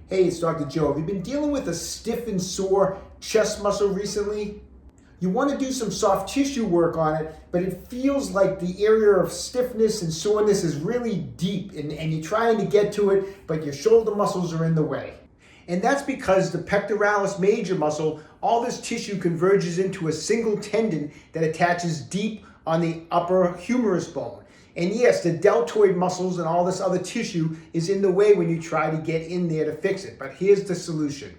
Hey, it's Dr. Joe. Have you been dealing with a stiff and sore chest muscle recently? You want to do some soft tissue work on it, but it feels like the area of stiffness and soreness is really deep and you're trying to get to it, but your shoulder muscles are in the way. And that's because the pectoralis major muscle, all this tissue converges into a single tendon that attaches deep on the upper humerus bone. And yes, the deltoid muscles and all this other tissue is in the way when you try to get in there to fix it. But here's the solution.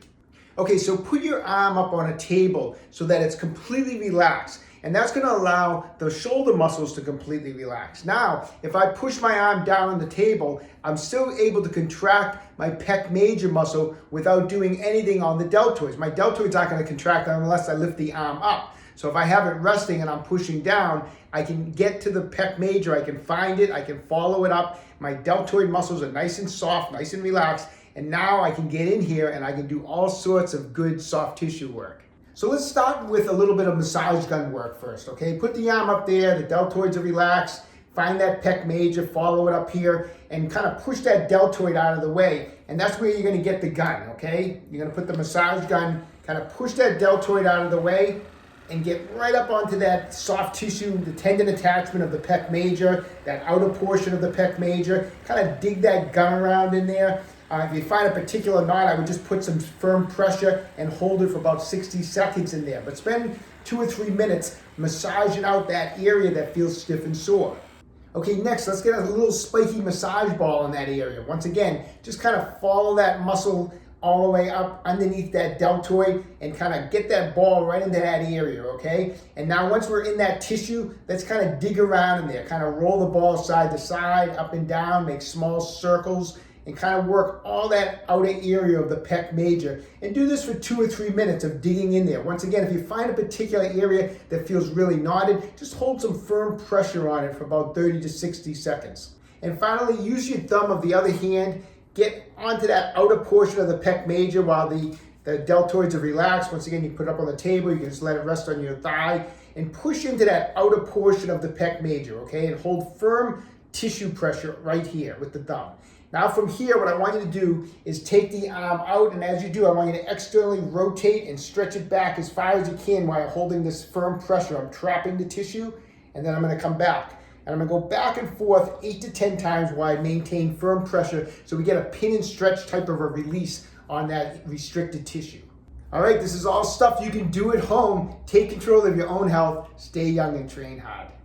Okay, so put your arm up on a table so that it's completely relaxed. And that's going to allow the shoulder muscles to completely relax. Now, if I push my arm down on the table, I'm still able to contract my pec major muscle without doing anything on the deltoids. My deltoids aren't going to contract unless I lift the arm up. So if I have it resting and I'm pushing down, I can get to the pec major, I can find it, I can follow it up. My deltoid muscles are nice and soft, nice and relaxed. And now I can get in here and I can do all sorts of good soft tissue work. So let's start with a little bit of massage gun work first, okay? Put the arm up there, the deltoids are relaxed, find that pec major, follow it up here, and kind of push that deltoid out of the way. And that's where you're gonna get the gun, okay? You're gonna put the massage gun, kind of push that deltoid out of the way, and get right up onto that soft tissue, the tendon attachment of the pec major, that outer portion of the pec major. Kind of dig that gun around in there. If you find a particular knot, I would just put some firm pressure and hold it for about 60 seconds in there. But spend 2 or 3 minutes massaging out that area that feels stiff and sore. Okay, next, let's get a little spiky massage ball in that area. Once again, just kind of follow that muscle all the way up underneath that deltoid and kind of get that ball right into that area, okay? And now once we're in that tissue, let's kind of dig around in there, kind of roll the ball side to side, up and down, make small circles, and kind of work all that outer area of the pec major. And do this for 2 or 3 minutes of digging in there. Once again, if you find a particular area that feels really knotted, just hold some firm pressure on it for about 30 to 60 seconds. And finally, use your thumb of the other hand, get onto that outer portion of the pec major while the deltoids are relaxed. Once again, you put it up on the table, you can just let it rest on your thigh, and push into that outer portion of the pec major, okay? And hold firm tissue pressure right here with the thumb. Now from here, what I want you to do is take the arm out, and as you do, I want you to externally rotate and stretch it back as far as you can while holding this firm pressure. I'm trapping the tissue, and then I'm gonna come back. And I'm gonna go back and forth 8 to 10 times while I maintain firm pressure so we get a pin and stretch type of a release on that restricted tissue. All right, this is all stuff you can do at home. Take control of your own health, stay young and train hard.